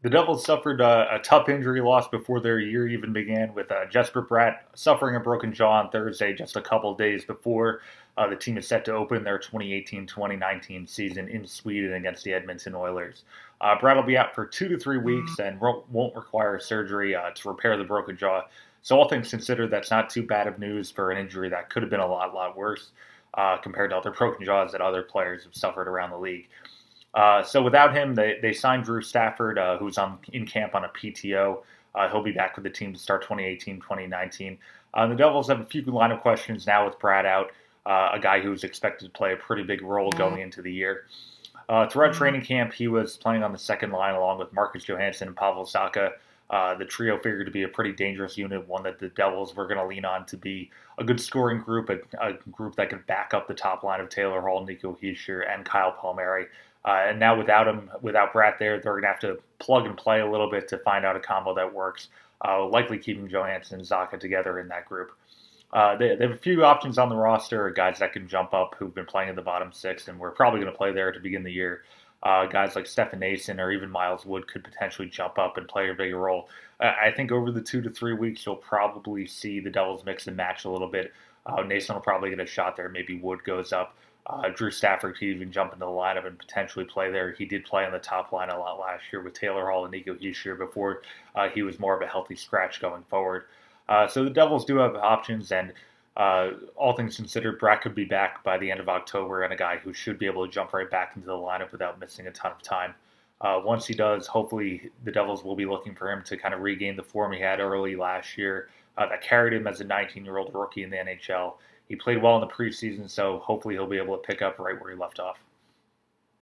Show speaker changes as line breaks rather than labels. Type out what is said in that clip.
The Devils suffered a tough injury loss before their year even began, with Jesper Bratt suffering a broken jaw on Thursday, just a couple days before the team is set to open their 2018-2019 season in Sweden against the Edmonton Oilers. Bratt will be out for 2 to 3 weeks and won't require surgery to repair the broken jaw. So all things considered, that's not too bad of news for an injury that could have been a lot worse compared to other broken jaws that other players have suffered around the league. So without him, they signed Drew Stafford, who's in camp on a PTO. He'll be back with the team to start 2018-2019. The Devils have a few line of questions now with Bratt out, a guy who's expected to play a pretty big role going into the year. Throughout training camp, he was playing on the second line along with Marcus Johansson and Pavel Zacha. The trio figured to be a pretty dangerous unit, one that the Devils were going to lean on to be a good scoring group, a group that could back up the top line of Taylor Hall, Nico Hischier, and Kyle Palmieri. And now without Bratt there, they're going to have to plug and play a little bit to find out a combo that works, likely keeping Johansson and Zacha together in that group. They have a few options on the roster, guys that can jump up who've been playing in the bottom six and we're probably going to play there to begin the year. Guys like Stefan Nason or even Miles Wood could potentially jump up and play a bigger role. I think over the 2 to 3 weeks, you'll probably see the Devils mix and match a little bit. Nason will probably get a shot there. Maybe Wood goes up. Drew Stafford could even jump into the lineup and potentially play there. He did play on the top line a lot last year with Taylor Hall and Nico Hischier before he was more of a healthy scratch going forward. So the Devils do have options, and all things considered, Bratt could be back by the end of October, and a guy who should be able to jump right back into the lineup without missing a ton of time. Once he does, hopefully the Devils will be looking for him to kind of regain the form he had early last year that carried him as a 19-year-old rookie in the NHL. He played well in the preseason, so hopefully he'll be able to pick up right where he left off.